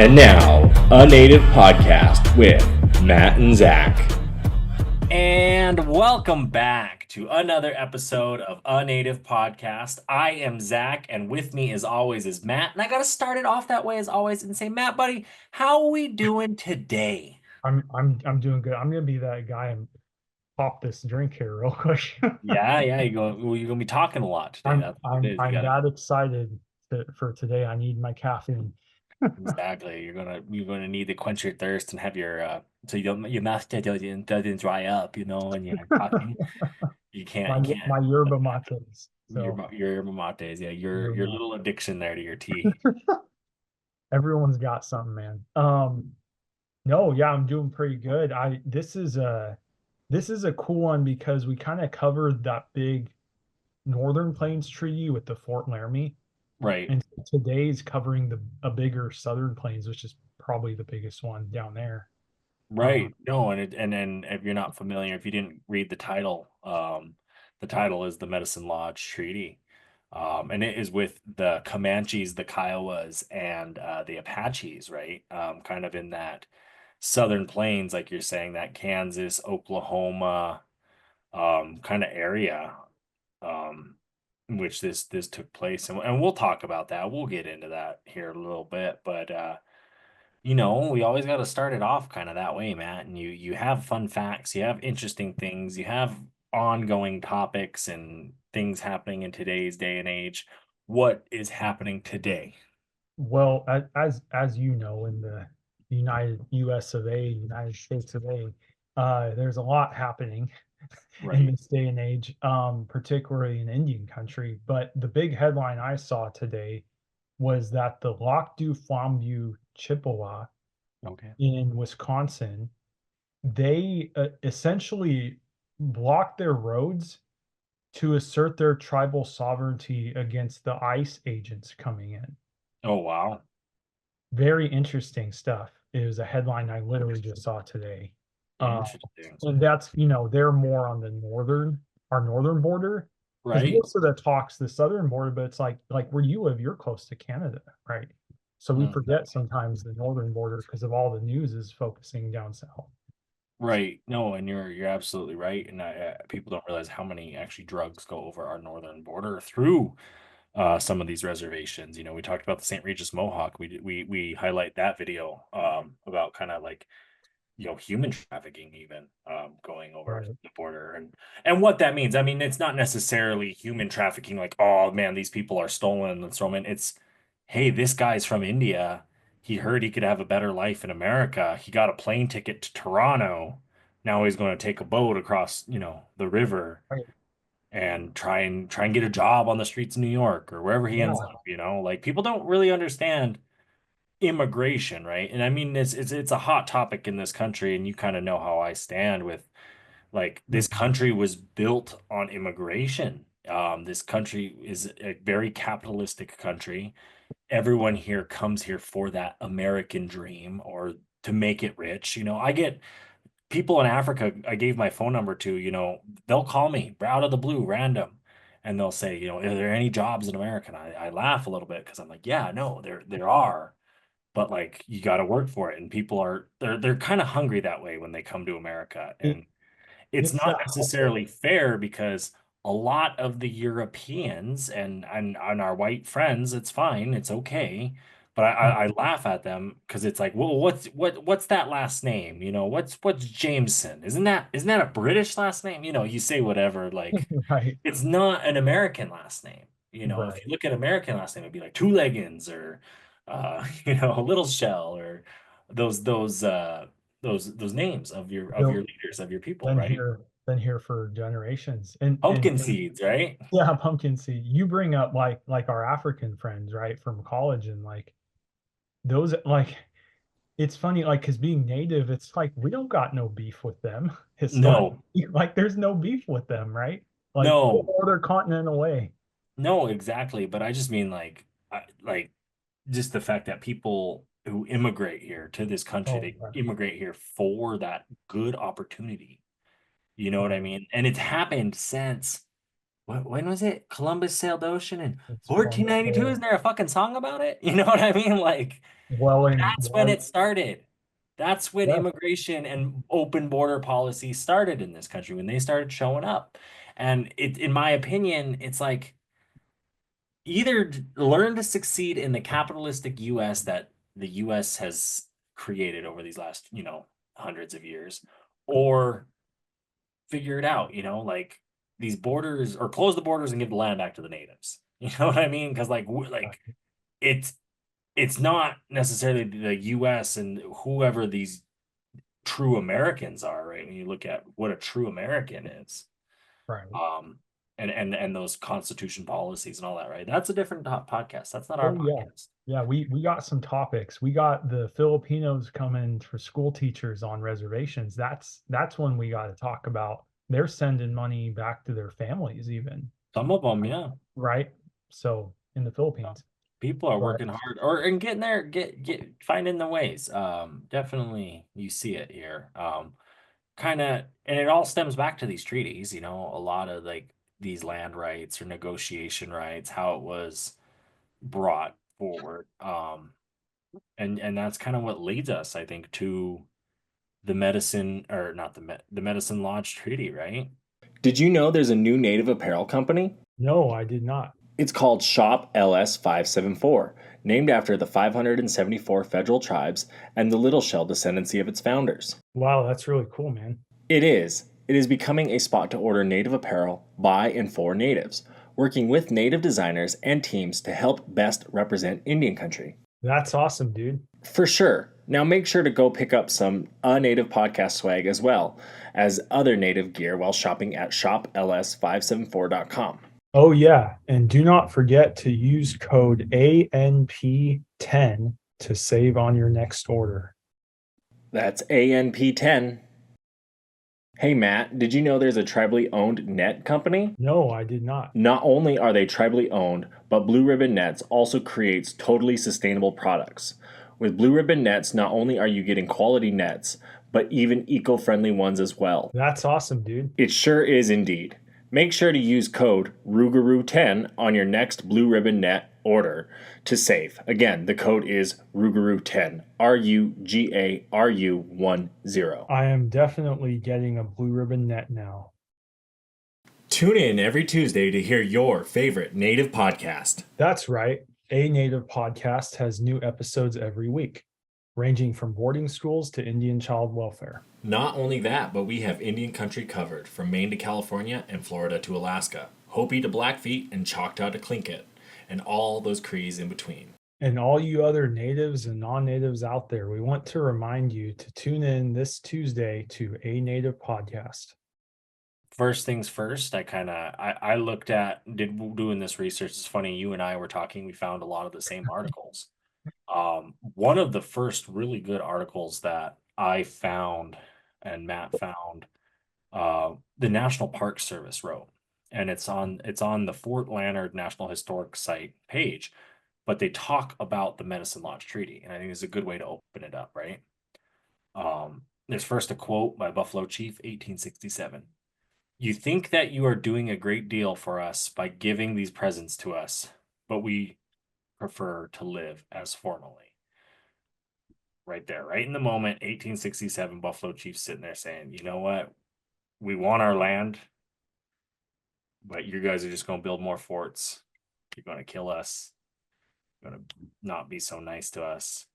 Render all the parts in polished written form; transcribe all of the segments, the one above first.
And now, a native podcast with Matt and Zach. And welcome back to another episode of A Native Podcast. I am Zach, and with me, as always, is Matt. And I got to start it off that way, as always, and say, Matt, buddy, how are we doing today? I'm doing good. I'm gonna be that guy and pop this drink here real quick. Yeah, you're gonna be talking a lot today. I'm That's what it I'm is. You I'm gotta that excited for today. I need my caffeine. exactly. You're gonna need to quench your thirst and have so your mouth doesn't dry up, and you're talking. You can't. My yerba mates. Your So your mates, yeah, your yerba little addiction there to your tea. everyone's got something, man. No, yeah, I'm doing pretty good. I this is a cool one because we kind of covered that big Northern Plains treaty with the Fort Laramie. Right. And today's covering a bigger Southern Plains, which is probably the biggest one down there. Right. No, and if you're not familiar, if you didn't read the title is the Medicine Lodge Treaty. And it is with the Comanches, the Kiowas, and the Apaches, right? Kind of in that Southern Plains, like you're saying, that Kansas, Oklahoma, kind of area, in which this took place. And we'll talk about that. We'll get into that here a little bit, but we always got to start it off kind of that way, Matt. And you have fun facts, you have interesting things, you have ongoing topics and things happening in today's day and age. What is happening today? Well, as you know, in the United US of A, United States of A, there's a lot happening in Right. this day and age, particularly in Indian country. But the big headline I saw today was that the Lac du Flambeau Chippewa Okay. in Wisconsin, they essentially blocked their roads to assert their tribal sovereignty against the ICE agents coming in. Oh, wow. Very interesting stuff. It was a headline I literally just saw today. Interesting. And that's, they're more on our northern border. Because Right. most of the talks the southern border, but it's like where you live, you're close to Canada, right? So we Mm. forget sometimes the northern border because of all the news is focusing down south. Right. No, and you're absolutely right. And people don't realize how many actually drugs go over our northern border through some of these reservations. We talked about the St. Regis Mohawk. We highlight that video about kind of like human trafficking even going over Right. the border and what that means. I mean, it's not necessarily human trafficking like, oh man, these people are stolen and thrown in. It's, hey, this guy's from India. He heard he could have a better life in America. He got a plane ticket to Toronto. Now he's going to take a boat across, the river Right. and try and get a job on the streets of New York or wherever he ends Yeah. up. Like people don't really understand immigration, right? And I mean, it's a hot topic in this country, and you kind of know how I stand with like this Mhm. country was built on immigration. This country is a very capitalistic country. Everyone here comes here for that American dream or to make it rich. I get people in Africa I gave my phone number to, they'll call me out of the blue, random, and they'll say, are there any jobs in America? And I laugh a little bit because I'm like, yeah, no, there are, but like you got to work for it, and people are they're kind of hungry that way when they come to America, It, and it's it's not that whole, necessarily fair because a lot of the Europeans and our white friends, it's fine, it's okay, but I laugh at them because it's like, well, what's that last name? What's Jameson? Isn't that a British last name? You say whatever, like right, it's not an American last name. If right. you look at American last name, it'd be like Two Leggins or Little Shell or those those uh those names of your They'll leaders, of your people, been right? here, been here for generations. And Pumpkin seeds, right? yeah, pumpkin seed. You bring up like our African friends, right, from college, and like those it's funny, like because being native, it's like we don't got no beef with them historically. No, Like there's no beef with them, right? Like no, other continent away. no, exactly. But I just mean like just the fact that people who immigrate here to this country, Oh, they right, immigrate here for that good opportunity. You know what I right. mean? And it's happened since when was it? Columbus sailed the ocean in It's Columbus 1492. Isn't Day. there a fucking song about it? You know what I mean? Like that's when Well, it started. That's when yeah, immigration and open border policy started in this country, when they started showing up. And in my opinion, it's like either learn to succeed in the capitalistic US that the US has created over these last, hundreds of years, or figure it out, like these borders, or close the borders and give the land back to the natives. You know what I mean? Because it's it's not necessarily the US and whoever these true Americans are, right? When you look at what a true American is, right. um, and those constitution policies and all that, right? That's a different podcast. That's not our Oh yeah. podcast. Yeah, we got some topics. We got the Filipinos coming for school teachers on reservations. That's when we got to talk about they're sending money back to their families even, Some of them, yeah. right? So in the Philippines. People are But working hard or and getting there, get finding the ways. Definitely you see it here. Kind of, and it all stems back to these treaties, a lot of like these land rights or negotiation rights, how it was brought forward. And that's kind of what leads us, I think, to the medicine, or not the Medicine Lodge Treaty, right? Did you know there's a new native apparel company? no, I did not. It's called Shop LS 574, named after the 574 federal tribes and the Little Shell descendancy of its founders. Wow, that's really cool, man. It is. It is becoming a spot to order native apparel by and for natives, working with native designers and teams to help best represent Indian country. That's awesome, dude. For sure. Now make sure to go pick up some Native podcast swag as well as other native gear while shopping at shopls574.com. Oh yeah, and do not forget to use code ANP10 to save on your next order. That's ANP10. Hey Matt, did you know there's a tribally owned net company? No, I did not. Not only are they tribally owned, but Blue Ribbon Nets also creates totally sustainable products. With Blue Ribbon Nets, not only are you getting quality nets, but even eco-friendly ones as well. That's awesome, dude. It sure is indeed. Make sure to use code RUGAROO10 on your next Blue Ribbon Net order to save. Again, the code is RUGAROO10, RUGARU10. I am definitely getting a Blue Ribbon Net now. Tune in every Tuesday to hear your favorite native podcast. That's right. A Native Podcast has new episodes every week, ranging from boarding schools to Indian child welfare. Not only that, but we have Indian country covered from Maine to California and Florida to Alaska, Hopi to Blackfeet and Choctaw to Tlingit, and all those Crees in between. And all you other natives and non-natives out there, we want to remind you to tune in this Tuesday to A Native Podcast. First things first, I looked at doing this research. It's funny, you and I were talking, we found a lot of the same articles. One of the first really good articles that I found and Matt found, the National Park Service wrote, and it's on the Fort Leonard National Historic Site page, but they talk about the Medicine Lodge Treaty, and I think it's a good way to open it up, right? There's first a quote by Buffalo Chief, 1867. You think that you are doing a great deal for us by giving these presents to us, but we prefer to live as formerly. Right there, right in the moment, 1867, Buffalo Chief sitting there saying, you know what? We want our land, but you guys are just going to build more forts. You're going to kill us. You're going to not be so nice to us.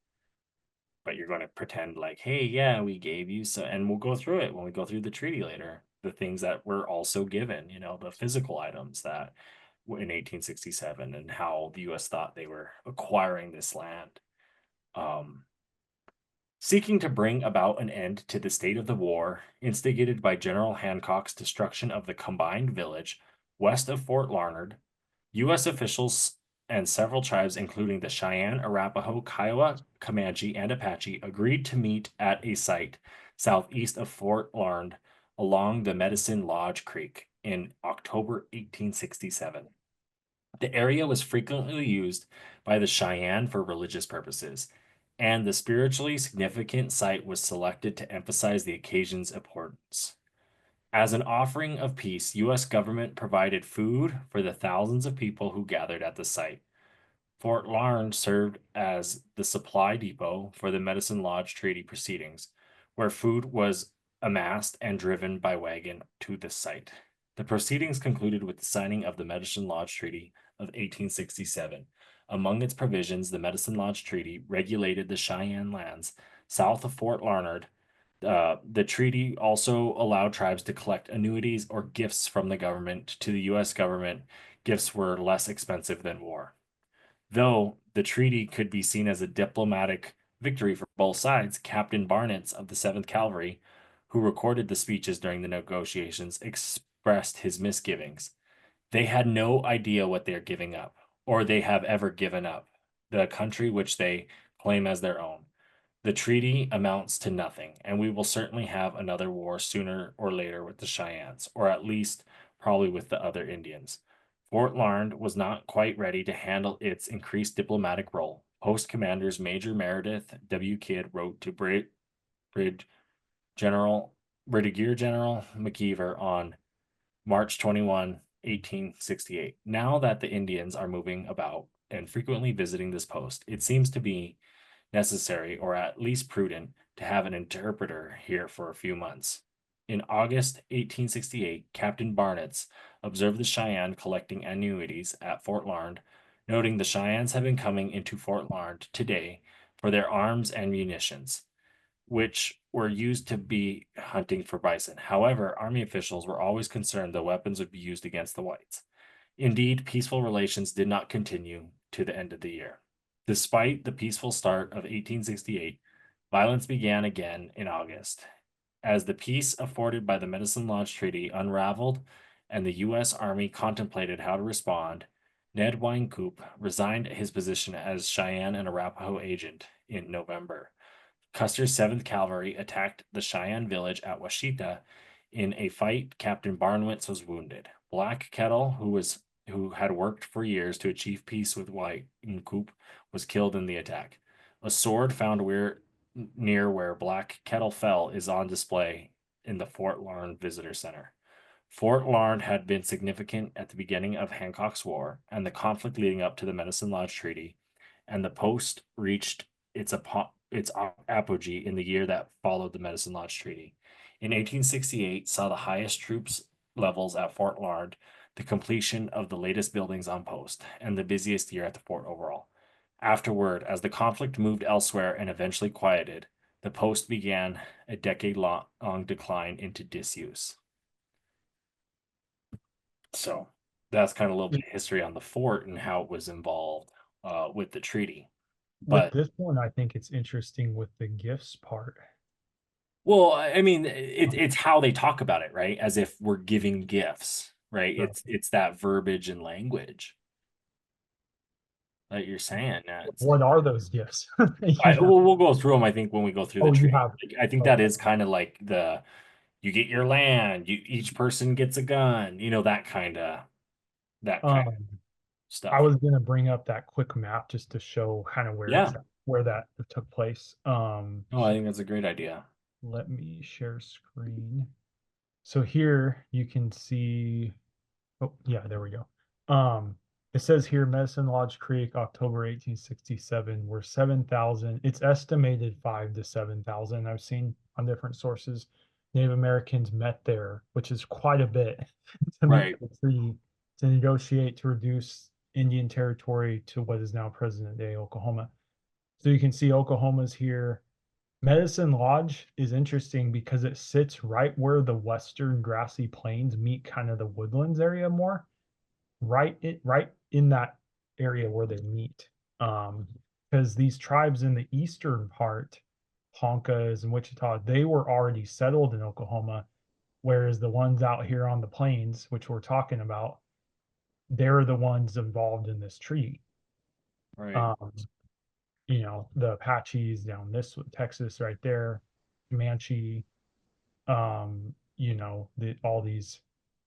But you're going to pretend like, hey, yeah, we gave you so, and we'll go through it when we go through the treaty later. The things that were also given, the physical items that in 1867 and how the U.S. thought they were acquiring this land. Seeking to bring about an end to the state of the war, instigated by General Hancock's destruction of the combined village west of Fort Larned, U.S. officials and several tribes, including the Cheyenne, Arapaho, Kiowa, Comanche, and Apache, agreed to meet at a site southeast of Fort Larned along the Medicine Lodge Creek in October 1867. The area was frequently used by the Cheyenne for religious purposes, and the spiritually significant site was selected to emphasize the occasion's importance. As an offering of peace, U.S. government provided food for the thousands of people who gathered at the site. Fort Larned served as the supply depot for the Medicine Lodge Treaty proceedings, where food was amassed and driven by wagon to the site. The proceedings concluded with the signing of the Medicine Lodge Treaty of 1867. Among its provisions, the Medicine Lodge Treaty regulated the Cheyenne lands south of Fort Larned. The treaty also allowed tribes to collect annuities or gifts from the government to the U.S. government. Gifts were less expensive than war. Though the treaty could be seen as a diplomatic victory for both sides, Captain Barnett of the 7th Cavalry, who recorded the speeches during the negotiations, expressed his misgivings. They had no idea what they're giving up, or they have ever given up, the country which they claim as their own. The treaty amounts to nothing, and we will certainly have another war sooner or later with the Cheyennes, or at least probably with the other Indians. Fort Larned was not quite ready to handle its increased diplomatic role. Post commanders Major Meredith W. Kidd wrote to Brigadier General McKeever on March 21, 1868. Now that the Indians are moving about and frequently visiting this post, it seems to be necessary, or at least prudent, to have an interpreter here for a few months. In August 1868, Captain Barnett observed the Cheyenne collecting annuities at Fort Larned, noting the Cheyennes have been coming into Fort Larned today for their arms and munitions, which were used to be hunting for bison. However, Army officials were always concerned the weapons would be used against the whites. Indeed, peaceful relations did not continue to the end of the year. Despite the peaceful start of 1868, violence began again in August. As the peace afforded by the Medicine Lodge Treaty unraveled and the U.S. Army contemplated how to respond, Ned Wynkoop resigned his position as Cheyenne and Arapaho agent in November. Custer's 7th Cavalry attacked the Cheyenne village at Washita. In a fight, Captain Barnwitz was wounded. Black Kettle, who had worked for years to achieve peace with Wynkoop, was killed in the attack. A sword found near where Black Kettle fell is on display in the Fort Larned Visitor Center. Fort Larned had been significant at the beginning of Hancock's War and the conflict leading up to the Medicine Lodge Treaty, and the post reached its apogee in the year that followed the Medicine Lodge Treaty. In 1868 saw the highest troops levels at Fort Larned, the completion of the latest buildings on post, and the busiest year at the fort overall. Afterward, as the conflict moved elsewhere and eventually quieted, the post began a decade-long decline into disuse. So that's kind of a little bit of history on the fort and how it was involved with the treaty. With But this one, I think it's interesting with the gifts part. well, I mean, it's how they talk about it, right? As if we're giving gifts, right? Right. It's that verbiage and language that you're saying. It's What are those gifts? You know? we'll go through them. I think when we go through the Oh, you treaty, have. I think that Okay. is kind of like you get your land, each person gets a gun, that kind of Um, I stuff. was gonna bring up that quick map just to show kind of where it's Yeah. at, where that took place. Oh, I think that's a great idea. Let me share screen. So here you can see, oh yeah, there we go. It says here Medicine Lodge Creek, October 1867, were 7,000. It's estimated 5 to 7,000. I've seen on different sources. Native Americans met there, which is quite a bit to meet Right. the treaty to negotiate to reduce Indian territory to what is now present day Oklahoma. So you can see Oklahoma's here. Medicine Lodge is interesting because it sits right where the western grassy plains meet kind of the woodlands area more, right in that area where they meet. Because these tribes in the eastern part, Ponkas and Wichita, they were already settled in Oklahoma, whereas the ones out here on the plains, which we're talking about, they're the ones involved in this treaty. Right. Um, the Apaches down this Texas right there, Comanche,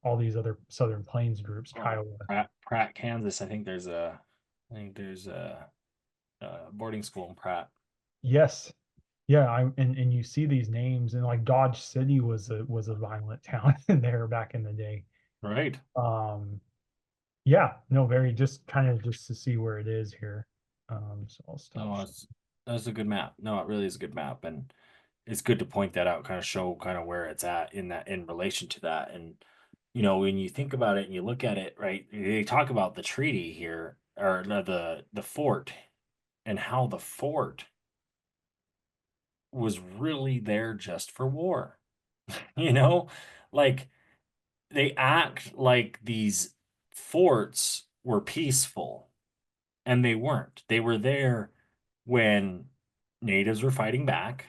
all these other Southern Plains groups, Oh, Kiowa. Pratt, Kansas. I think there's a boarding school in Pratt. Yes, Yeah, and you see these names, and like Dodge City was a violent town in there back in the day. Right. Um, yeah, no, very just kind of just to see where it is here. So I'll stop. No, that's a good map. No, it really is a good map, and it's good to point that out, kind of show kind of where it's at in that in relation to that. And when you think about it and you look at it, right, they talk about the treaty here, or no, the fort, and how the fort was really there just for war. you know, like they act like these forts were peaceful, and they weren't. They were there when natives were fighting back.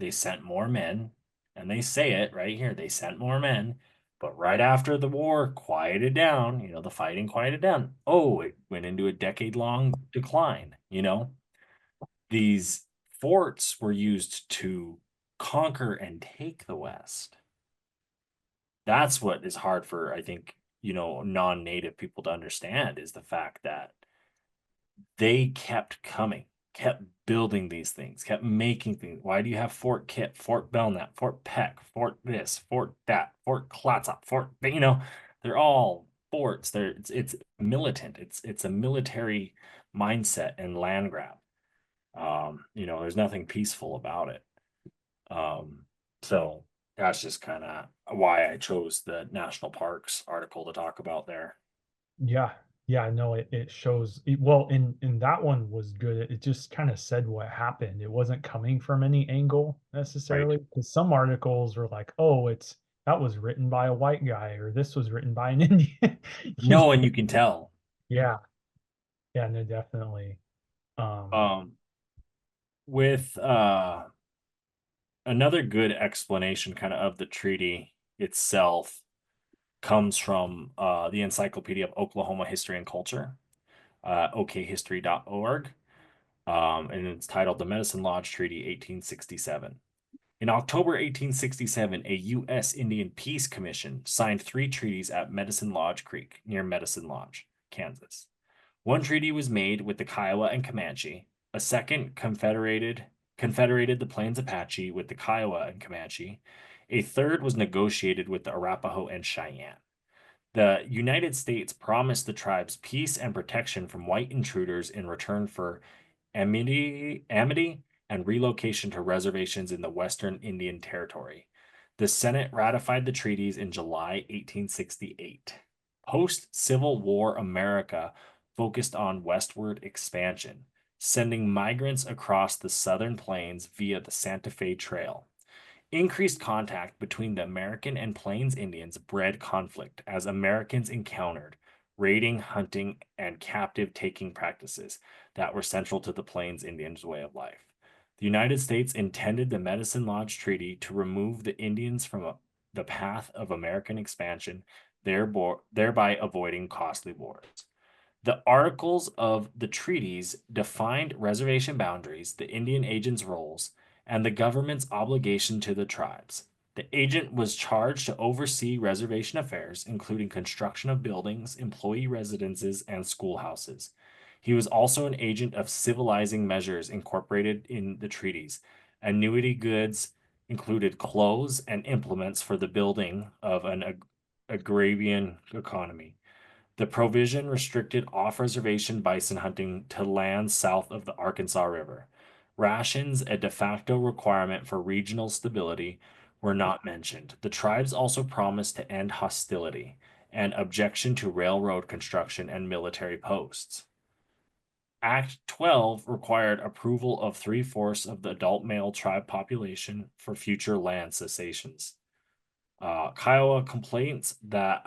They sent more men, and they say it right here. They sent more men, but right after the war quieted down, the fighting quieted down. Oh, it went into a decade-long decline. These forts were used to conquer and take the West. That's what is hard for, I think, non-native people to understand, is the fact that they kept coming, kept building these things, kept making things. Why do you have Fort Kit, Fort Belknap, Fort Peck, Fort this, Fort that, Fort Clatsop, they're all forts. It's militant. It's a military mindset and land grab. There's nothing peaceful about it. So that's just kind of why I chose the national parks article to talk about there. Yeah, yeah, no, it shows well in that one was good. It just kind of said what happened. It wasn't coming from any angle Right. necessarily. Because some articles were like, oh, it's that was written by a white guy, or this was written by an Indian. You No, and know? you can tell. Yeah, yeah, no, definitely. Um, Um, with another good explanation kind of the treaty itself comes from the Encyclopedia of Oklahoma History and Culture, okhistory.org, and it's titled The Medicine Lodge Treaty 1867. In October 1867, a U.S. Indian Peace Commission signed 3 treaties at Medicine Lodge Creek near Medicine Lodge, Kansas. One treaty was made with the Kiowa and Comanche. A second confederated the Plains Apache with the Kiowa and Comanche. A third was negotiated with the Arapaho and Cheyenne. The United States promised the tribes peace and protection from white intruders in return for amity and relocation to reservations in the Western Indian Territory. The Senate ratified the treaties in July 1868. Post Civil War America focused on westward expansion, sending migrants across the southern plains via the Santa Fe Trail. Increased contact between the American and Plains Indians bred conflict as Americans encountered raiding, hunting, and captive taking practices that were central to the Plains Indians' way of life. The United States intended the Medicine Lodge Treaty to remove the Indians from the path of American expansion, thereby avoiding costly wars. The articles of the treaties defined reservation boundaries, the Indian agents' roles, and the government's obligation to the tribes. The agent was charged to oversee reservation affairs, including construction of buildings, employee residences, and schoolhouses. He was also an agent of civilizing measures incorporated in the treaties. Annuity goods included clothes and implements for the building of an agrarian economy. The provision restricted off-reservation bison hunting to lands south of the Arkansas River. Rations, a de facto requirement for regional stability, were not mentioned. The tribes also promised to end hostility and objection to railroad construction and military posts. Act 12 required approval of 3/4 of the adult male tribe population for future land cessations. Kiowa complaints that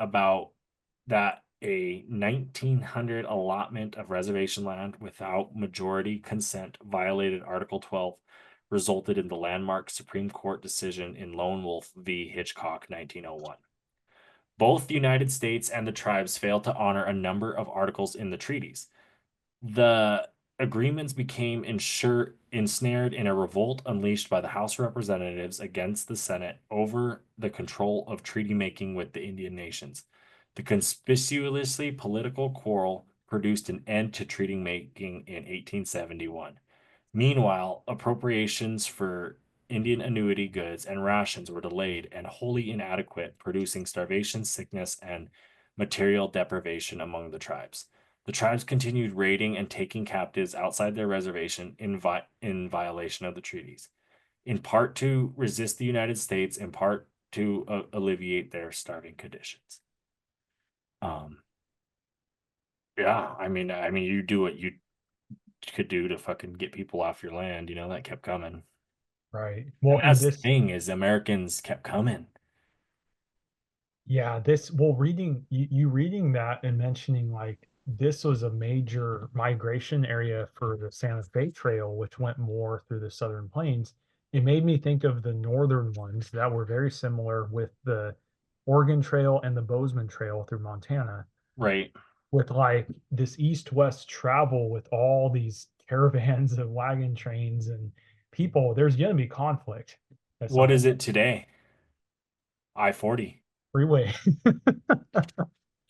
a 1900 allotment of reservation land without majority consent violated Article 12, resulted in the landmark Supreme Court decision in Lone Wolf v. Hitchcock, 1901. Both the United States and the tribes failed to honor a number of articles in the treaties. The agreements became ensnared in a revolt unleashed by the House of Representatives against the Senate over the control of treaty making with the Indian nations. The conspicuously political quarrel produced an end to treaty making in 1871. Meanwhile, appropriations for Indian annuity goods and rations were delayed and wholly inadequate, producing starvation, sickness, and material deprivation among the tribes. The tribes continued raiding and taking captives outside their reservation in violation of the treaties, in part to resist the United States, in part to alleviate their starving conditions. Yeah, I mean, you do what you could do to fucking get people off your land, you know, that kept coming. Right. And Well, and that's the this, thing is Americans kept coming. yeah, this, well, reading you reading that and mentioning like this was a major migration area for the Santa Fe Trail, which went more through the Southern Plains. It made me think of the northern ones that were very similar with the Oregon Trail and the Bozeman Trail through Montana, Right. with like this east-west travel with all these caravans of wagon trains and people. There's going to be conflict at some What is it today? I-40 freeway.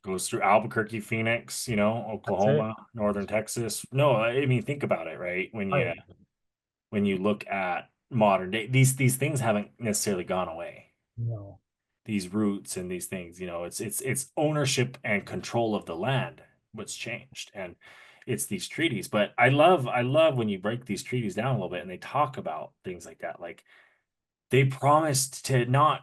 goes through Albuquerque, Phoenix, you know, That's it. Oklahoma, northern Texas. No, I mean, think about it, right? Right. When you look at modern day, these things haven't necessarily gone away. No. These routes and these things, you know, it's ownership and control of the land what's changed, and it's these treaties. But I love when you break these treaties down a little bit and they talk about things like that. Like they promised to not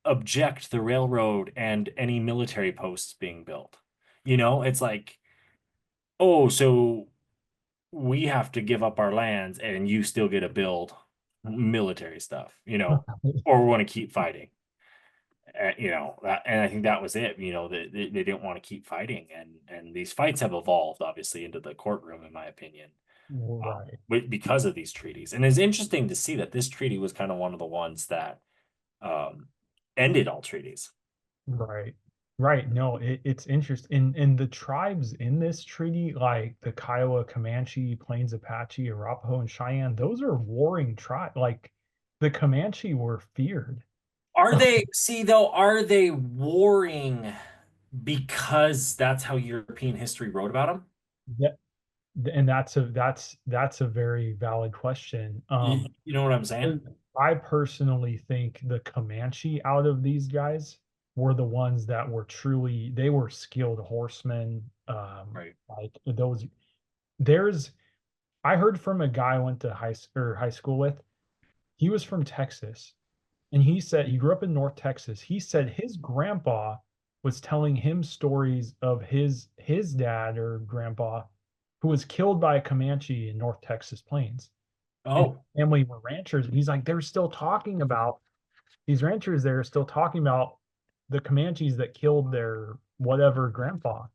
object the railroad and any military posts being built. You know, it's like, oh, so we have to give up our lands and you still get to build military stuff, you know, or we want to keep fighting. You know, and I think that was it. You know, they didn't want to keep fighting, and these fights have evolved obviously into the courtroom, in my opinion, Right. because of these treaties. And it's interesting to see that this treaty was kind of one of the ones that um, ended all treaties. Right. Right. No, it's interesting. And the tribes in this treaty, like the Kiowa, Comanche, Plains Apache, Arapaho, and Cheyenne, those are warring tribes. Like the Comanche were feared. Are they, see though, are they warring because that's how European history wrote about them? Yeah, and that's a very valid question. You know what I'm saying? I personally think the Comanche out of these guys were the ones that were truly they were skilled horsemen. Right. Like those there's I heard from a guy I went to high school with. He was from Texas, and he said he grew up in North Texas. He said his grandpa was telling him stories of his dad or grandpa who was killed by a Comanche in North Texas plains. And his Oh, family were ranchers. And he's like, they're still talking about these ranchers there are still talking about the Comanches that killed their whatever grandpa.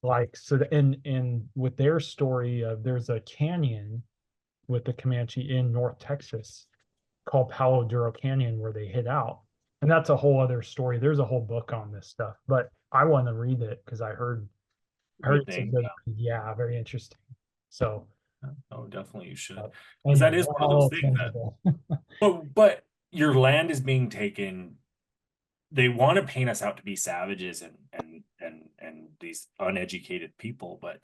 Like so and with their story of there's a canyon with the Comanche in North Texas called Palo Duro Canyon where they hid out. And that's a whole other story. There's a whole book on this stuff, but I want to read it because I heard good it's a thing. good, yeah, very interesting. So, Oh, definitely you should. Because that anyway, is we're one of all a those little things that, tangible. but your land is being taken. They want to paint us out to be savages and these uneducated people, but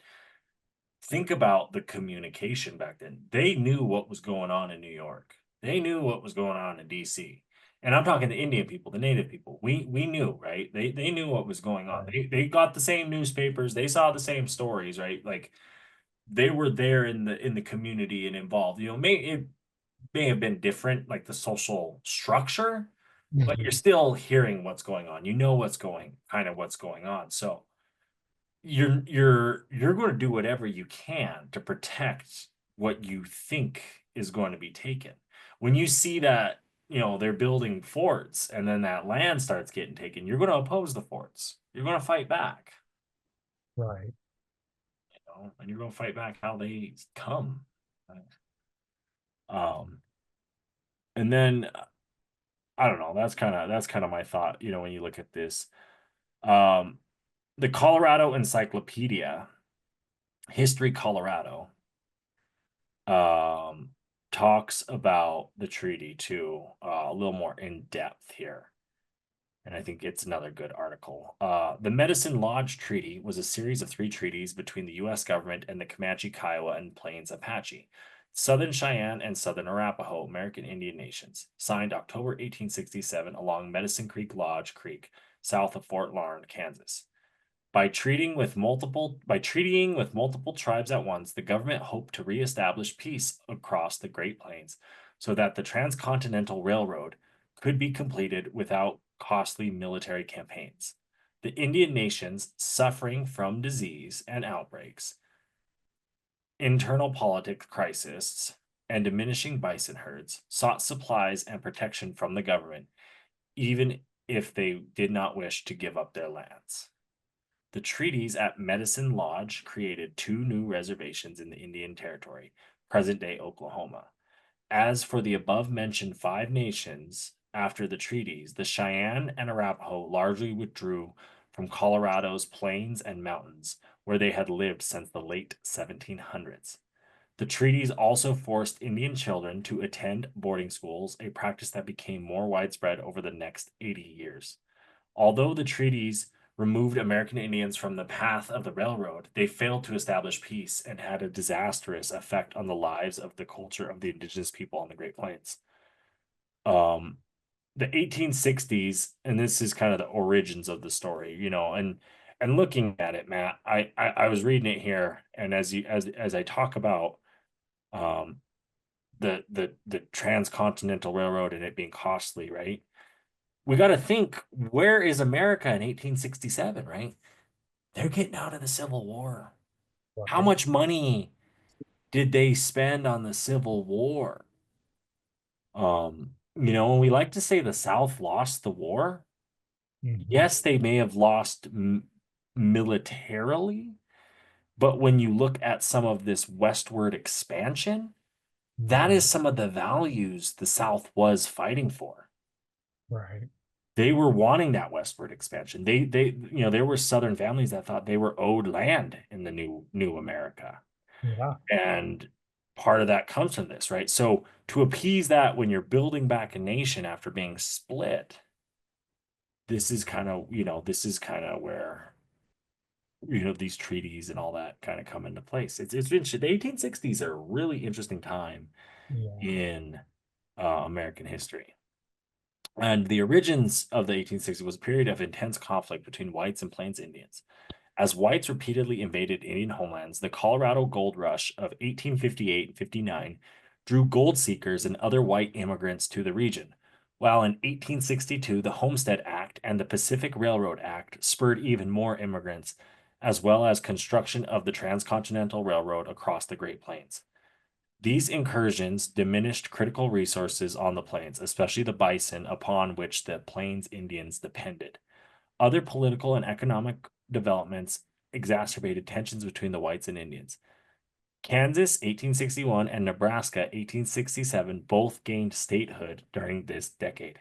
think about the communication back then. They knew what was going on in New York. They knew what was going on in DC. And I'm talking the Indian people, the native people. We knew, right? They knew what was going on. Right. They got the same newspapers, they saw the same stories, right? Like they were there in the community and involved. You know, it may have been different, like the social structure, but you're Mhm. still hearing what's going on. You know what's going on. So you're going to do whatever you can to protect what you think is going to be taken. When you see that, you know, they're building forts and then that land starts getting taken, you're going to oppose the forts. You're going to fight back, Right. you know, and you're going to fight back how they come. Um, and then I don't know. That's kind of my thought. You know, when you look at this, um, the Colorado Encyclopedia, History Colorado, um, talks about the treaty too, a little more in depth here. And I think it's another good article. The Medicine Lodge Treaty was a series of 3 treaties between the U.S. government and the Comanche, Kiowa, and Plains Apache, Southern Cheyenne, and Southern Arapaho American Indian nations, signed October 1867 along Medicine Creek Lodge Creek, south of Fort Larned, Kansas. By treatying with multiple tribes at once, the government hoped to reestablish peace across the Great Plains so that the Transcontinental Railroad could be completed without costly military campaigns. The Indian nations, suffering from disease and outbreaks, internal politic crises, and diminishing bison herds, sought supplies and protection from the government, even if they did not wish to give up their lands. The treaties at Medicine Lodge created 2 new reservations in the Indian Territory, present-day Oklahoma. As for the above-mentioned 5 nations, after the treaties, the Cheyenne and Arapaho largely withdrew from Colorado's plains and mountains, where they had lived since the late 1700s. The treaties also forced Indian children to attend boarding schools, a practice that became more widespread over the next 80 years. Although the treaties removed American Indians from the path of the railroad, they failed to establish peace and had a disastrous effect on the lives of the culture of the indigenous people on the Great Plains. The 1860s, and this is kind of the origins of the story, you know, and looking at it, Matt, I was reading it here, and as I talk about the Transcontinental Railroad and it being costly, right? We got to think, where is America in 1867, right? They're getting out of the Civil War. How Right. much money did they spend on the Civil War? You know, and we like to say the South lost the war. Mhm. Yes, they may have lost militarily, but when you look at some of this westward expansion, that is some of the values the South was fighting for. Right. They were wanting that westward expansion. You know, there were Southern families that thought they were owed land in the new America. Yeah. And part of that comes from this, right? So to appease that when you're building back a nation after being split, this is kind of, you know, this is kind of where, you know, these treaties and all that kind of come into place. It's interesting. The 1860s are a really interesting time Yeah. in American history. And the origins of the 1860s was a period of intense conflict between whites and Plains Indians. As whites repeatedly invaded Indian homelands, the Colorado Gold Rush of 1858-59 drew gold seekers and other white immigrants to the region, while in 1862 the Homestead Act and the Pacific Railroad Act spurred even more immigrants, as well as construction of the Transcontinental Railroad across the Great Plains. These incursions diminished critical resources on the plains, especially the bison upon which the Plains Indians depended. Other political and economic developments exacerbated tensions between the whites and Indians. Kansas, 1861, and Nebraska, 1867, both gained statehood during this decade.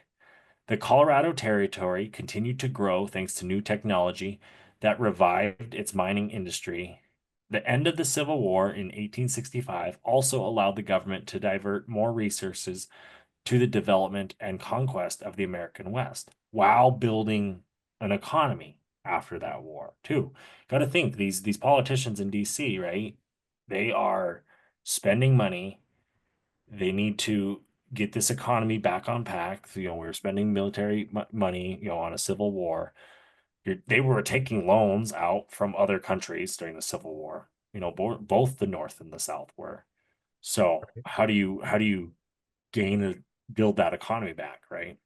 The Colorado Territory continued to grow thanks to new technology that revived its mining industry. The end of the Civil War in 1865 also allowed the government to divert more resources to the development and conquest of the American West while building an economy after that war, too. Got to think these politicians in DC, right? They are spending money. They need to get this economy back on pack. You know, we're spending military money, you know, on a civil war. They were taking loans out from other countries during the Civil War. You know, both the North and the South were. So how do you build that economy back, right?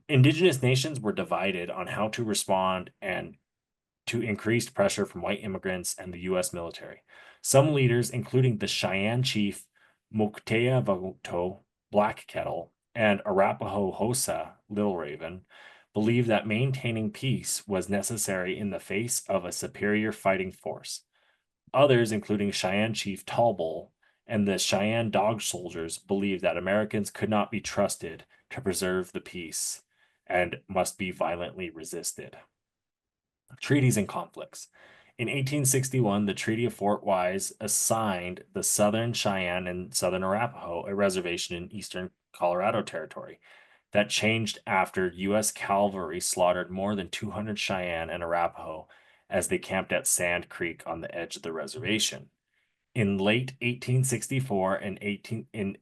Indigenous nations were divided on how to respond and to increased pressure from white immigrants and the U.S. military. Some leaders, including the Cheyenne chief Mukteavato Black Kettle and Arapaho Hosa Little Raven, believed that maintaining peace was necessary in the face of a superior fighting force. Others, including Cheyenne chief Tall Bull and the Cheyenne Dog Soldiers, believed that Americans could not be trusted to preserve the peace and must be violently resisted. Treaties and conflicts. In 1861, the Treaty of Fort Wise assigned the Southern Cheyenne and Southern Arapaho a reservation in eastern Colorado Territory. that changed after U.S. cavalry slaughtered more than 200 Cheyenne and Arapaho as they camped at Sand Creek on the edge of the reservation. In late 1864 and in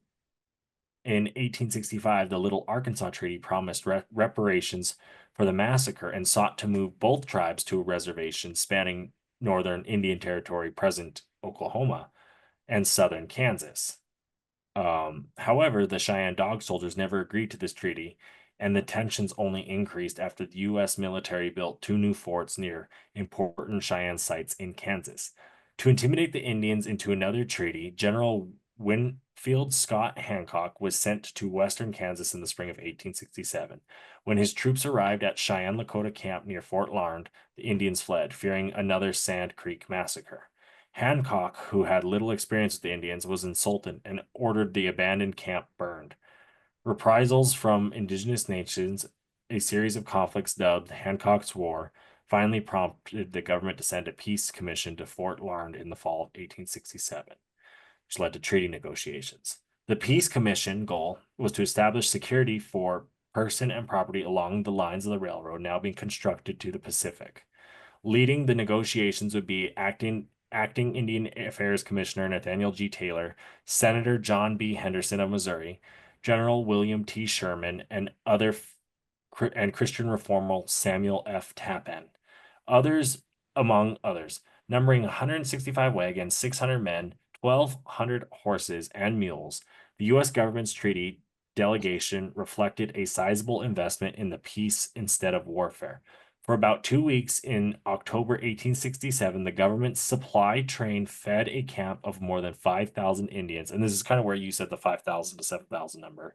1865, the Little Arkansas Treaty promised reparations for the massacre and sought to move both tribes to a reservation spanning northern Indian Territory, present Oklahoma, and southern Kansas. However, the Cheyenne Dog Soldiers never agreed to this treaty, and the tensions only increased after the U.S. military built 2 new forts near important Cheyenne sites in Kansas. To intimidate the Indians into another treaty, General Winfield Scott Hancock was sent to western Kansas in the spring of 1867. When his troops arrived at Cheyenne Lakota camp near Fort Larned, the Indians fled, fearing another Sand Creek massacre. Hancock, who had little experience with the Indians, was insulted and ordered the abandoned camp burned. Reprisals from indigenous nations, a series of conflicts dubbed Hancock's War, finally prompted the government to send a peace commission to Fort Larned in the fall of 1867, which led to treaty negotiations. The peace commission goal was to establish security for person and property along the lines of the railroad now being constructed to the Pacific. Leading the negotiations would be acting Indian Affairs Commissioner Nathaniel G. Taylor, Senator John B. Henderson of Missouri, General William T. Sherman, and Christian reformer Samuel F. Tappan. Among others, numbering 165 wagons, 600 men, 1,200 horses and mules, the U.S. government's treaty delegation reflected a sizable investment in the peace instead of warfare. For about 2 weeks in October 1867, the government's supply train fed a camp of more than 5,000 Indians. And this is kind of where you said the 5,000 to 7,000 number,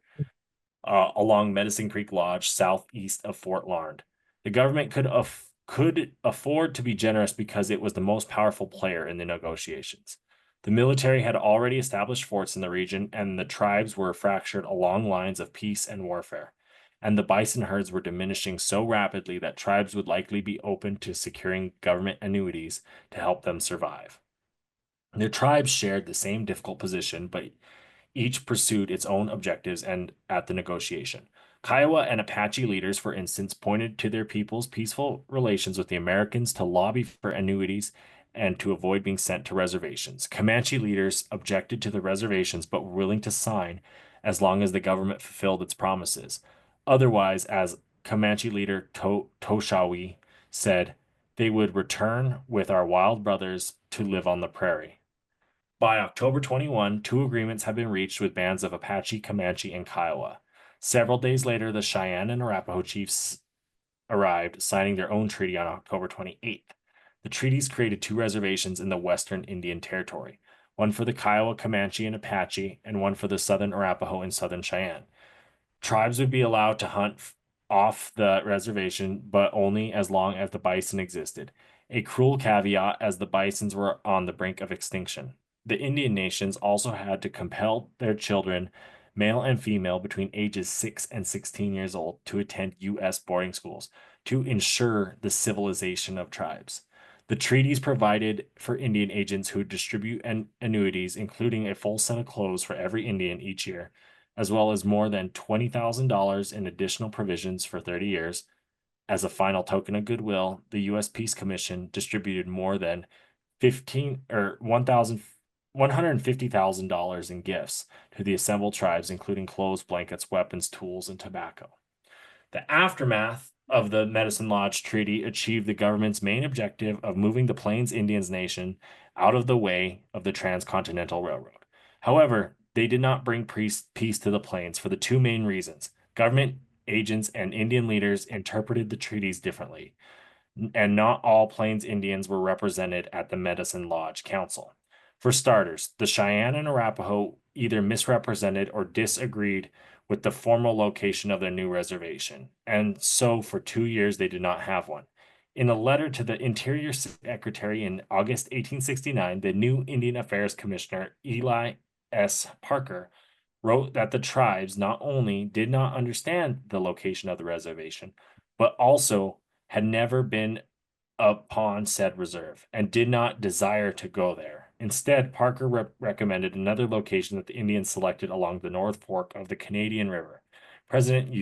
along Medicine Creek Lodge, southeast of Fort Larned. The government could afford to be generous because it was the most powerful player in the negotiations. The military had already established forts in the region, and the tribes were fractured along lines of peace and warfare. And the bison herds were diminishing so rapidly that tribes would likely be open to securing government annuities to help them survive. The tribes shared the same difficult position, but each pursued its own objectives and at the negotiation. Kiowa and Apache leaders, for instance, pointed to their people's peaceful relations with the Americans to lobby for annuities and to avoid being sent to reservations. Comanche leaders objected to the reservations but were willing to sign as long as the government fulfilled its promises. Otherwise, as Comanche leader Toshawi said, they would return with our wild brothers to live on the prairie. By October 21, 2 agreements had been reached with bands of Apache, Comanche, and Kiowa. Several days later, the Cheyenne and Arapaho chiefs arrived, signing their own treaty on October 28th. The treaties created 2 reservations in the Western Indian Territory, one for the Kiowa, Comanche, and Apache, and one for the Southern Arapaho and Southern Cheyenne. Tribes would be allowed to hunt off the reservation, but only as long as the bison existed. A cruel caveat, as the bisons were on the brink of extinction. The Indian nations also had to compel their children, male and female, between ages 6 and 16 years old, to attend U.S. boarding schools to ensure the civilization of tribes. The treaties provided for Indian agents who would distribute annuities, including a full set of clothes for every Indian each year, as well as more than $20,000 in additional provisions for 30 years. As a final token of goodwill, the U.S. Peace Commission distributed more than $150,000 in gifts to the assembled tribes, including clothes, blankets, weapons, tools, and tobacco. The aftermath of the Medicine Lodge Treaty achieved the government's main objective of moving the Plains Indians Nation out of the way of the Transcontinental Railroad. However, they did not bring peace to the Plains for the 2 main reasons. Government agents and Indian leaders interpreted the treaties differently, and not all Plains Indians were represented at the Medicine Lodge Council. For starters, the Cheyenne and Arapaho either misrepresented or disagreed with the formal location of their new reservation, and so for 2 years they did not have one. In a letter to the Interior Secretary in August 1869, the new Indian Affairs Commissioner, Eli S. Parker, wrote that the tribes not only did not understand the location of the reservation, but also had never been upon said reserve and did not desire to go there. Instead, Parker recommended another location that the Indians selected along the North Fork of the Canadian River, President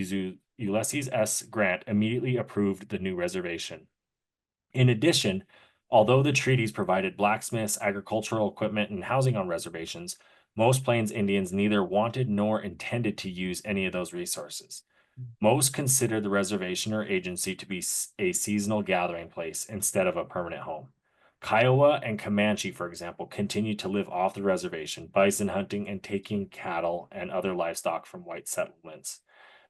Ulysses S. Grant immediately approved the new reservation. In addition, although the treaties provided blacksmiths, agricultural equipment, and housing on reservations, most Plains Indians neither wanted nor intended to use any of those resources. Most considered the reservation or agency to be a seasonal gathering place instead of a permanent home. Kiowa and Comanche, for example, continued to live off the reservation, bison hunting and taking cattle and other livestock from white settlements.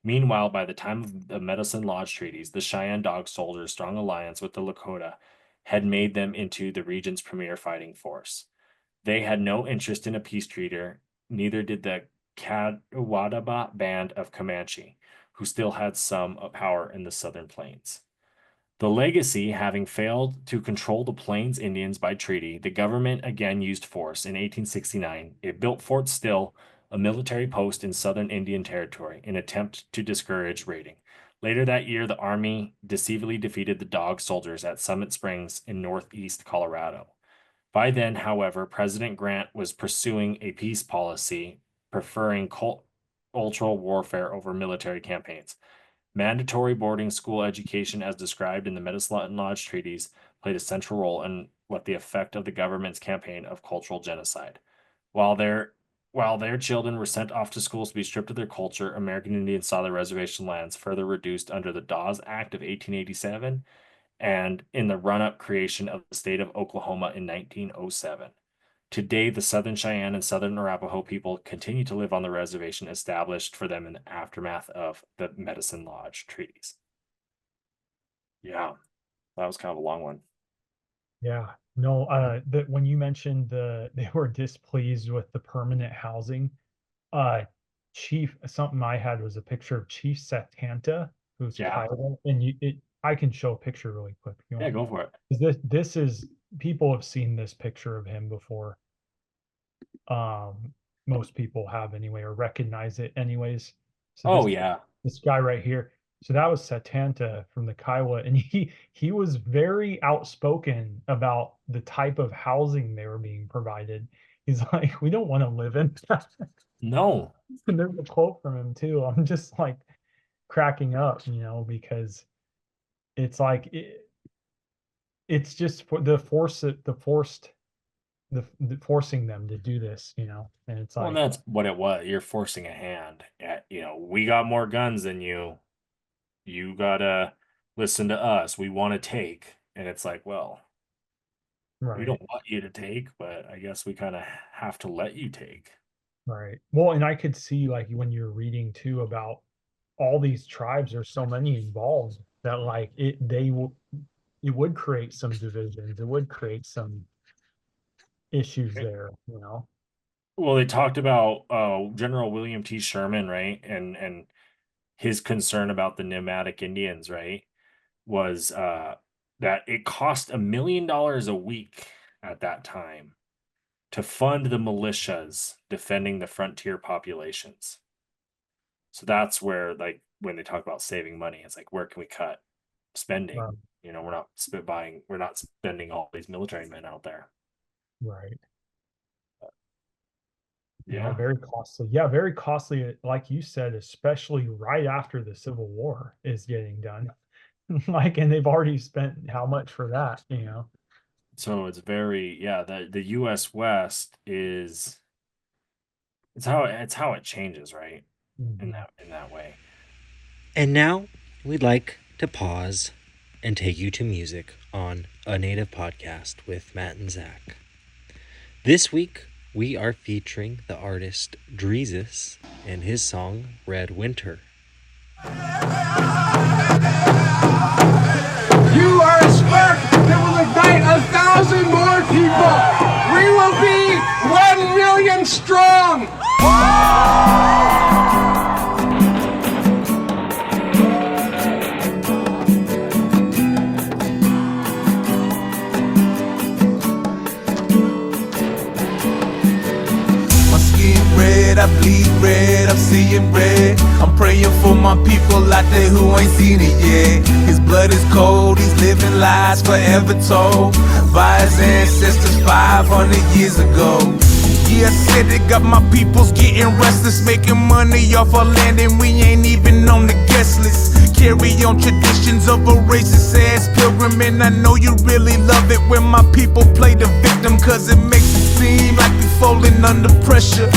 Meanwhile, by the time of the Medicine Lodge treaties, the Cheyenne Dog Soldiers' strong alliance with the Lakota had made them into the region's premier fighting force. They had no interest in a peace treaty, neither did the Catawba Band of Comanche, who still had some power in the southern plains. The legacy having failed to control the Plains Indians by treaty, the government again used force. In 1869, it built Fort Still, a military post in southern Indian Territory, in an attempt to discourage raiding. Later that year, the Army deceivably defeated the Dog Soldiers at Summit Springs in northeast Colorado. By then, however, President Grant was pursuing a peace policy, preferring cultural warfare over military campaigns. Mandatory boarding school education, as described in the Medicine Lodge treaties, played a central role in what the effect of the government's campaign of cultural genocide. While their children were sent off to schools to be stripped of their culture, American Indians saw their reservation lands further reduced under the Dawes Act of 1887 and in the run-up creation of the state of Oklahoma in 1907. Today, the Southern Cheyenne and Southern Arapaho people continue to live on the reservation established for them in the aftermath of the Medicine Lodge treaties. Yeah, that was kind of a long one. Yeah, no, that when you mentioned they were displeased with the permanent housing, something I had was a picture of Chief Satanta, who's Kiowa, and I can show a picture really quick if you want. Yeah, go for it. This is people have seen this picture of him before. Most people have anyway, or recognize it anyways. So this guy right here. So that was Satanta from the Kiowa, and he was very outspoken about the type of housing they were being provided. He's like, we don't want to live in that. No. And there's a quote from him too. I'm just like cracking up, because it's like it's just for the forcing them to do this, and it's like, well, that's what it was. You're forcing a hand at, we got more guns than you. You gotta listen to us. We want to take. And it's like, well, we don't want you to take, but I guess we kind of have to let you take. Right. Well, and I could see, like, when you're reading too about all these tribes, there's so many involved that like it would create some divisions. It would create some issues there, Well, they talked about General William T. Sherman, right? And his concern about the nomadic Indians, right, was that it cost $1 million a week at that time to fund the militias defending the frontier populations. So that's where, like, when they talk about saving money, it's like, where can we cut spending? We're not spending all these military men out there. Right. Yeah. Very costly. Yeah, very costly. Like you said, especially right after the Civil War is getting done. And they've already spent how much for that, So it's very, the US West it's how it changes, right? Mm-hmm. In that way. And now we'd like to pause and take you to music on A Native Podcast with Matt and Zach. This week, we are featuring the artist Dreezus and his song Red Winter. You are a spark that will ignite 1,000 more people. We will be 1 million strong. I bleed red, I'm seeing red. I'm praying for my people out there who ain't seen it yet. His blood is cold, he's living lies forever told by his ancestors 500 years ago. Yeah, I said it, got my peoples getting restless, making money off our land, and we ain't even on the guest list. Carry on traditions of a racist ass pilgrim, and I know you really love it when my people play the victim, cause it makes it seem like we falling under pressure.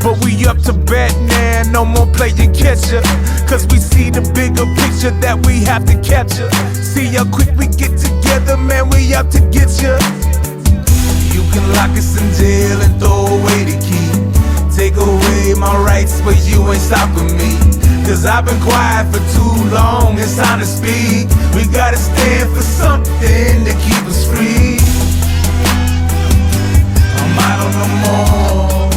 But we up to bat now, no more playing catch up, cause we see the bigger picture that we have to capture. See how quick we get together, man, we out to get ya. You can lock us in jail and throw away the key, take away my rights, but you ain't stopping me. Cause I've been quiet for too long, it's time to speak. We gotta stand for something to keep us free. I'm out on no more,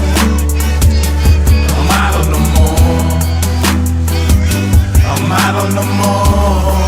I'm out on no more, I'm out on no more,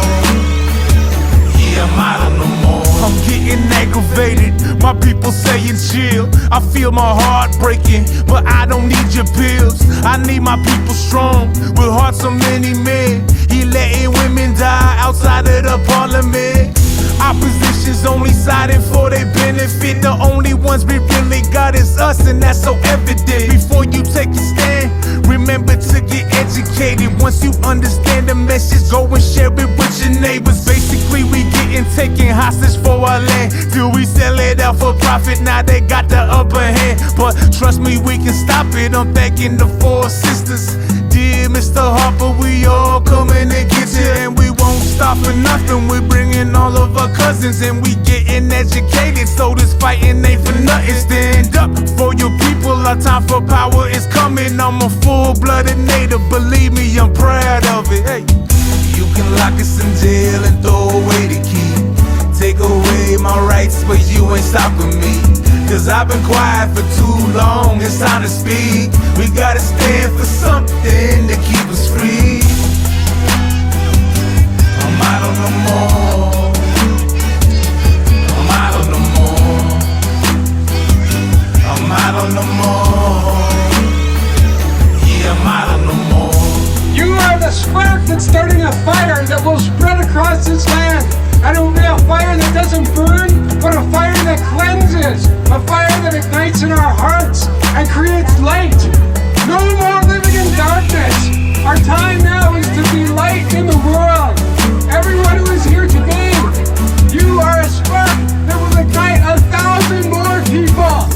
yeah, I'm out on no more. I'm getting aggravated, my people saying chill. I feel my heart breaking, but I don't need your pills. I need my people strong, with hearts of many men. He letting women die outside of the parliament. Opposition's only siding for their benefit. The only ones we really got is us, and that's so evident. Before you take a stand, remember to get educated. Once you understand the message, go and share it with your neighbors. Basically, we getting taken hostage for our land. Till we sell it out for profit, now they got the upper hand. But trust me, we can stop it. I'm thanking the four sisters. Dear Mr. Harper, we all coming to get you, and we won't stop for nothing. We're bringing all of our cousins, and we getting educated, so this fighting ain't for nothing. Stand up for your people, our time for power is coming. I'm a full-blooded native, believe me, I'm proud of it. Hey. You can lock us in jail and throw away the key, take away my rights, but you ain't stopping me. Cause I've been quiet for too long, it's time to speak. We gotta stand for something to keep us free. I'm out on no more, I'm out on no more, I'm out on no more, yeah, I'm out on no more. You are the spark that's starting a fire that will spread across this land. And it will be a fire that doesn't burn, but a fire that cleanses. A fire that ignites in our hearts and creates light. No more living in darkness. Our time now is to be light in the world. Everyone who is here today, you are a spark that will ignite 1,000 more people.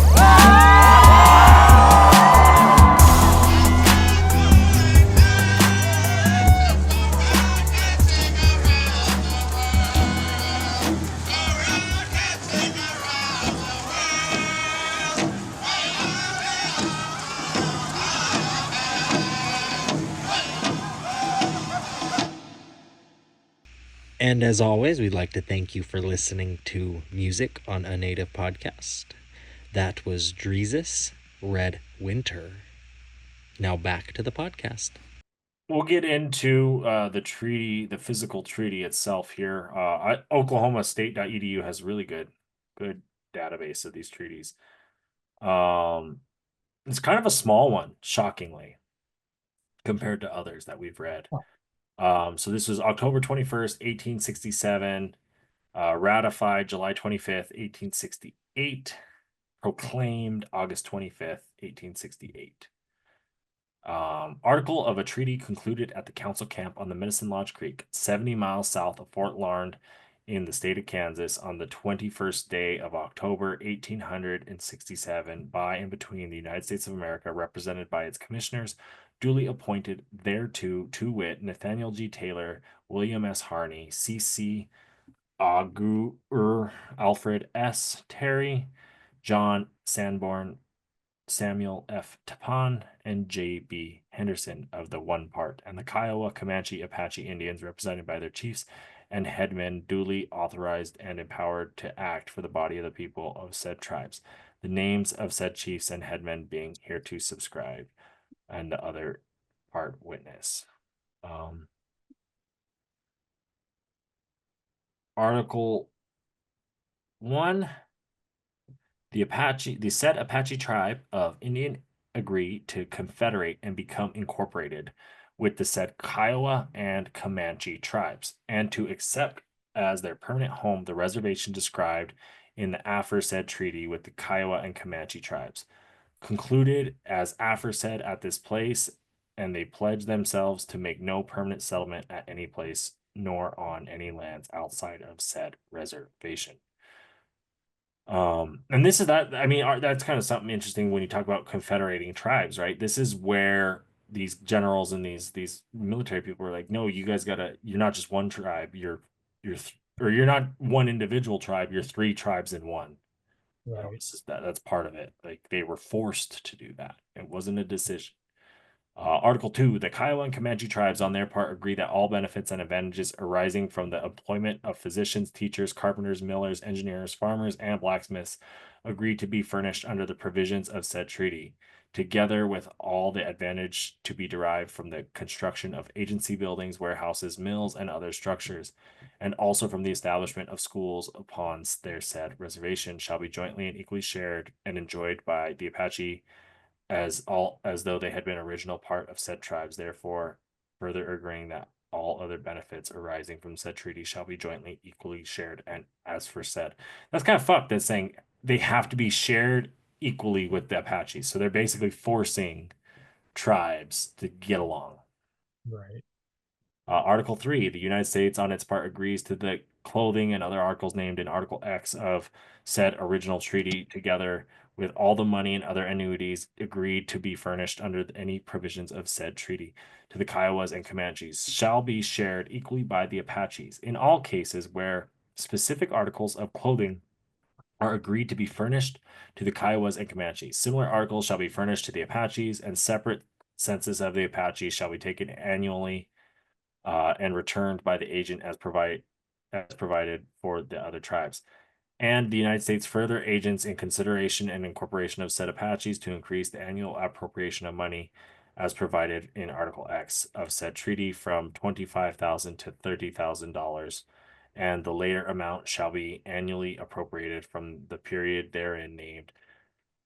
And as always, we'd like to thank you for listening to Music on a Native Podcast. That was Dreezus, Red Winter. Now back to the podcast. We'll get into the treaty, the physical treaty itself here. OklahomaState.edu has really good database of these treaties. It's kind of a small one, shockingly, compared to others that we've read. So this was October 21st, 1867, ratified July 25th, 1868, proclaimed August 25th, 1868. Article of a treaty concluded at the council camp on the Medicine Lodge Creek, 70 miles south of Fort Larned in the state of Kansas on the 21st day of October, 1867, by and between the United States of America, represented by its commissioners, duly appointed thereto, to wit, Nathaniel G. Taylor, William S. Harney, C.C. Augur, Alfred S. Terry, John Sanborn, Samuel F. Tappan, and J.B. Henderson of the One Part, and the Kiowa, Comanche, Apache Indians, represented by their chiefs and headmen, duly authorized and empowered to act for the body of the people of said tribes, the names of said chiefs and headmen being hereto subscribed, and the other part witness. Article 1. The said Apache tribe of Indian agree to confederate and become incorporated with the said Kiowa and Comanche tribes, and to accept as their permanent home the reservation described in the aforesaid treaty with the Kiowa and Comanche tribes. concluded as aforesaid at this place, and they pledge themselves to make no permanent settlement at any place nor on any lands outside of said reservation. And this is that, I mean, that's kind of something interesting when you talk about confederating tribes, right? This is where these generals and these military people are like, no, you guys gotta, you're not just one tribe, or you're not one individual tribe, you're three tribes in one. You know, Right. it's just that's part of it. Like they were forced to do that. It wasn't a decision. Article 2, the Kiowa and Comanche tribes on their part agree that all benefits and advantages arising from the employment of physicians, teachers, carpenters, millers, engineers, farmers, and blacksmiths agree to be furnished under the provisions of said treaty, together with all the advantage to be derived from the construction of agency buildings, warehouses, mills, and other structures, and also from the establishment of schools upon their said reservation, shall be jointly and equally shared and enjoyed by the Apache as though they had been original part of said tribes, therefore further agreeing that all other benefits arising from said treaty shall be jointly equally shared and as for said. That's kind of fucked. That's saying they have to be shared equally with the Apaches. So they're basically forcing tribes to get along. Right. Article 3, the United States on its part agrees to the clothing and other articles named in Article X of said original treaty, together with all the money and other annuities agreed to be furnished under any provisions of said treaty to the Kiowas and Comanches, shall be shared equally by the Apaches in all cases where specific articles of clothing are agreed to be furnished to the Kiowas and Comanches. Similar articles shall be furnished to the Apaches, and separate census of the Apaches shall be taken annually and returned by the agent as provided for the other tribes. And the United States further agents in consideration and incorporation of said Apaches to increase the annual appropriation of money as provided in Article X of said treaty from $25,000 to $30,000, and the later amount shall be annually appropriated from the period therein named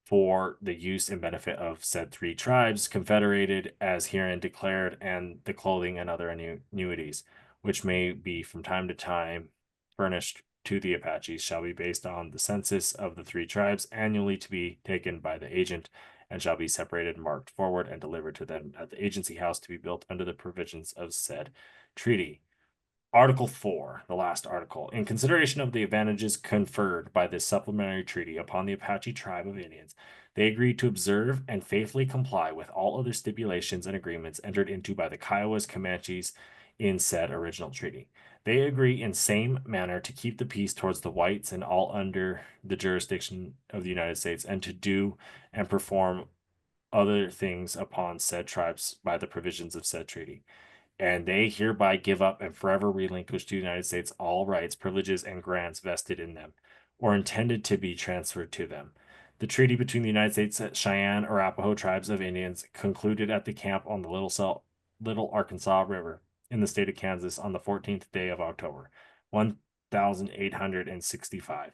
for the use and benefit of said three tribes confederated as herein declared, and the clothing and other annuities, which may be from time to time furnished to the Apaches, shall be based on the census of the three tribes annually to be taken by the agent, and shall be separated, marked forward, and delivered to them at the agency house to be built under the provisions of said treaty. Article 4, the last article. In consideration of the advantages conferred by this supplementary treaty upon the Apache tribe of Indians, they agreed to observe and faithfully comply with all other stipulations and agreements entered into by the Kiowas, Comanches in said original treaty. They agree in same manner to keep the peace towards the whites and all under the jurisdiction of the United States, and to do and perform other things upon said tribes by the provisions of said treaty. And they hereby give up and forever relinquish to the United States all rights, privileges, and grants vested in them, or intended to be transferred to them. The treaty between the United States and Cheyenne Arapaho tribes of Indians, concluded at the camp on the Little Arkansas River in the state of Kansas on the 14th day of October, 1865,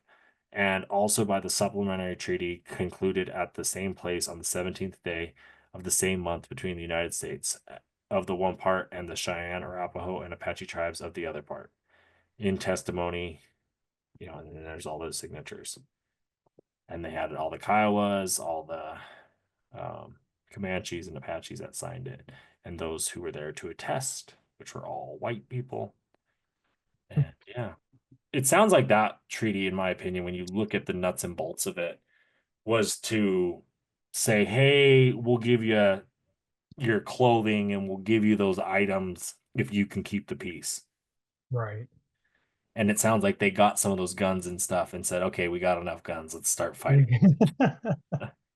and also by the supplementary treaty concluded at the same place on the 17th day of the same month between the United States of the one part and the Cheyenne, Arapaho, and Apache tribes of the other part. In testimony, and then there's all those signatures. And they had all the Kiowas, all the Comanches and Apaches that signed it, and those who were there to attest, which were all white people. And yeah, it sounds like that treaty, in my opinion, when you look at the nuts and bolts of it, was to say, hey, we'll give you your clothing and we'll give you those items if you can keep the peace. Right. And it sounds like they got some of those guns and stuff and said, okay, we got enough guns, let's start fighting.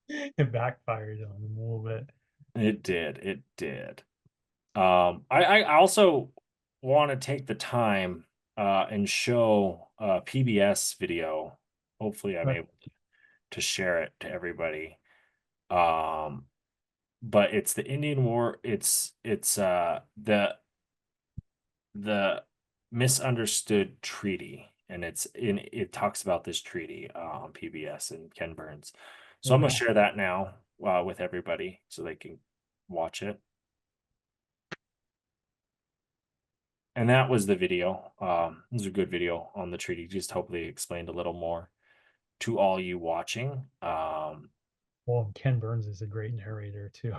It backfired on them a little bit. It did. I also want to take the time and show a PBS video. Hopefully I'm able to share it to everybody. But it's the Indian War. It's the misunderstood treaty, and it talks about this treaty on PBS and Ken Burns. So I'm gonna share that now with everybody so they can watch it. And that was the video. This is a good video on the treaty. Just hopefully explained a little more to all you watching. Well, Ken Burns is a great narrator too.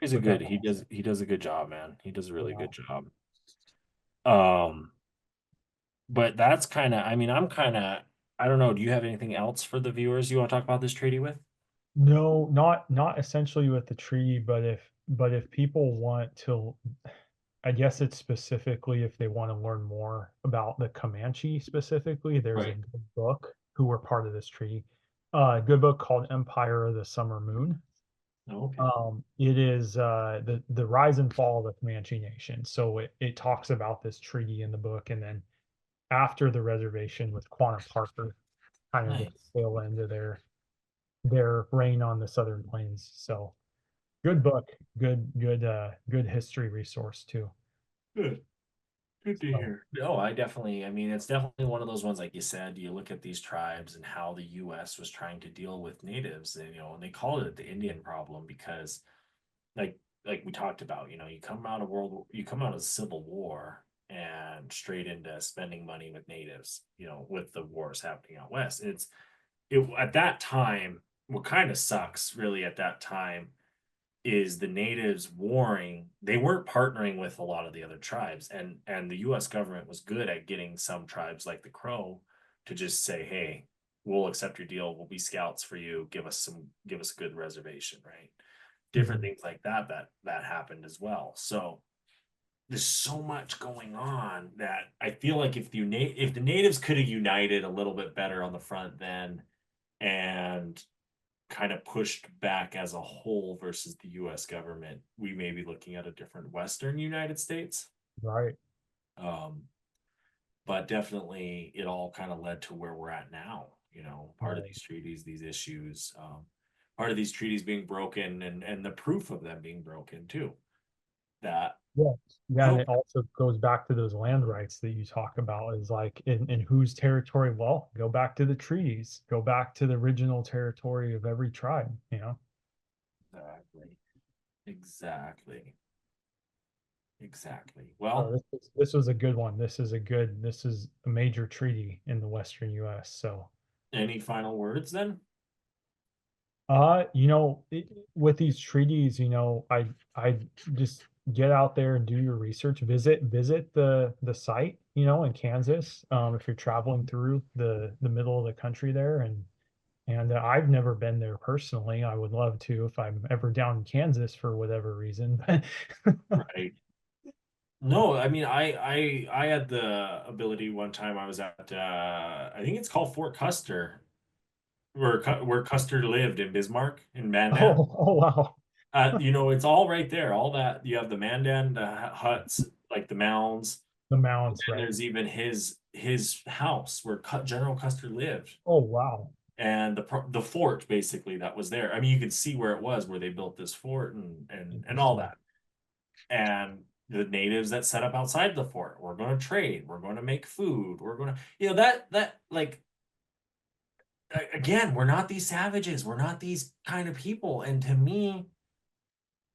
He's a With that good. He does a good job, man. He does a really Yeah. good job. But that's kind of. I mean, I'm kind of. I don't know. Do you have anything else for the viewers you want to talk about this treaty with? No, not essentially with the treaty, but if people want to, I guess it's specifically if they want to learn more about the Comanche specifically, there's a Right. good book who were part of this treaty. A good book called Empire of the Summer Moon. Okay. It is the rise and fall of the Comanche Nation. So it talks about this treaty in the book, and then after the reservation with Quanah Parker, kind of the Nice. tail end of their reign on the Southern Plains. So good book, good history resource too. Good. Good to So, hear. No, I definitely, I mean, it's definitely one of those ones, like you said, you look at these tribes and how the US was trying to deal with natives, and and they called it the Indian problem because like we talked about, you come out of the Civil War and straight into spending money with natives, with the wars happening out west. It at that time, what kind of sucks really at that time is the natives warring. They weren't partnering with a lot of the other tribes, and the US government was good at getting some tribes like the Crow to just say, hey, we'll accept your deal, we'll be scouts for you, give us a good reservation, right? Different mhm, things like that happened as well. So there's so much going on that I feel like if the natives could have united a little bit better on the front then, and kind of pushed back as a whole versus the US government, we may be looking at a different Western United States. right, Um, but definitely it all kind of led to where we're at now. Part of right. these treaties, these issues, part of these treaties being broken, and the proof of them being broken too. That Yeah, yeah, and hope it also goes back to those land rights that you talk about is like in whose territory? Well, go back to the treaties, go back to the original territory of every tribe, you know? exactly, exactly, exactly. So Well, this was a good one. This is a major treaty in the Western US. So any final words then? with these treaties, I just get out there and do your research, visit the site, in Kansas, if you're traveling through the middle of the country there, and I've never been there personally. I would love to if I'm ever down in Kansas for whatever reason, but Right. No, I mean, I had the ability one time. I was at I think it's called Fort Custer, where Custer lived in Bismarck in Mandan. oh wow, It's all right there. All that you have the Mandan huts, like the mounds, the and mounds, then right? there's even his house where General Custer lived, Oh wow, and the fort basically that was there. I mean, you could see where it was, where they built this fort and all interesting. that. And the natives that set up outside the fort, we're going to trade, we're going to make food, we're going to, that like, again, we're not these savages, we're not these kind of people. And to me,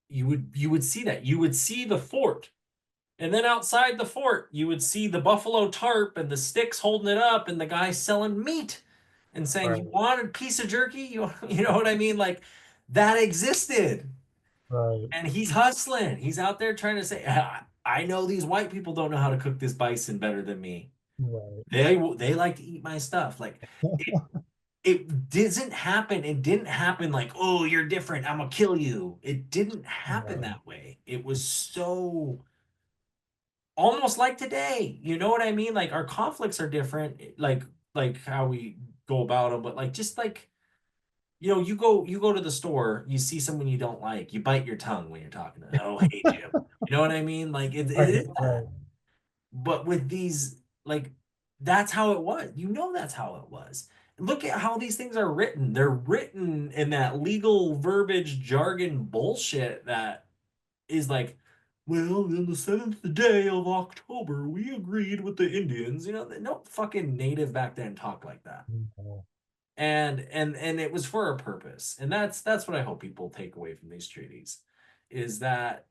you would see that, you would see the fort, and then outside the fort you would see the buffalo tarp and the sticks holding it up, and the guy selling meat and saying, Right, you want a piece of jerky, you know what I mean, like that existed. right, And he's hustling. He's out there trying to say, I know these white people don't know how to cook this bison better than me. right. They like to eat my stuff. Like it doesn't happen. It didn't happen like, oh, you're different, I'm gonna kill you. It didn't happen Right, that way. It was so almost like today. You know what I mean? Like our conflicts are different, like how we go about them, but like just like you go to the store, you see someone you don't like, you bite your tongue when you're talking to them. Oh, hey, Jim. You know what I mean? Like it right, is that. right, But with these, like, that's how it was. That's how it was. Look at how these things are written. They're written in that legal verbiage jargon bullshit that is like, well, on the seventh day of October, we agreed with the Indians. No fucking native back then talked like that, mhm, and it was for a purpose, and that's what I hope people take away from these treaties, is that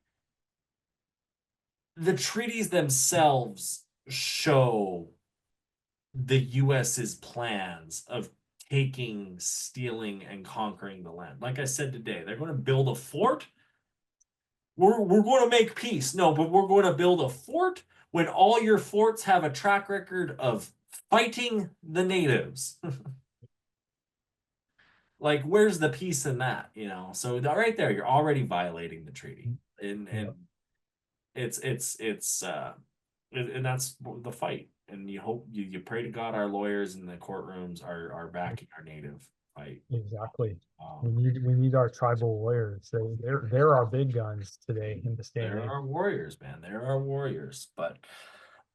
the treaties themselves show the US's plans of taking, stealing, and conquering the land. Like I said today, they're going to build a fort. We're going to make peace. No, but we're going to build a fort when all your forts have a track record of fighting the natives. Like, where's the peace in that? You know, so right there, you're already violating the treaty, and it's and that's the fight. And you hope you pray to God our lawyers in the courtrooms are backing our native fight. Exactly. We need our tribal lawyers. They're our big guns today in this day and There age. are warriors, man. There are warriors. But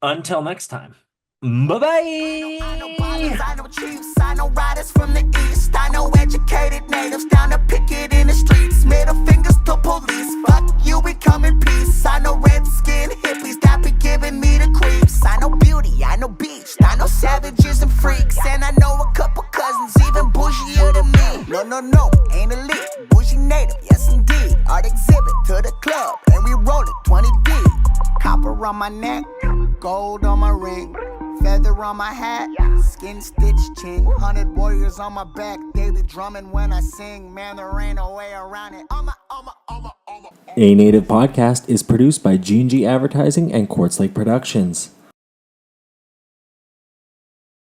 until next time, bye-bye. I know ballers, I know chiefs, I know riders from the east. I know educated natives down to picket in the streets. Middle fingers to police. Fuck you, we come in peace. I know red-skinned hippies that be giving me the creeps. I know beauty, I know beach, I know savages and freaks. And I know a couple cousins even bougier than me. No, ain't elite, bougie native, yes indeed. Art exhibit to the club, and we roll it 20 deep. Copper on my neck, gold on my ring. Feather on my hat, skin stitched chin. 100 warriors on my back, they be drumming when I sing. Man, there ain't no way around it. A Native Podcast is produced by G&G Advertising and Quartz Lake Productions.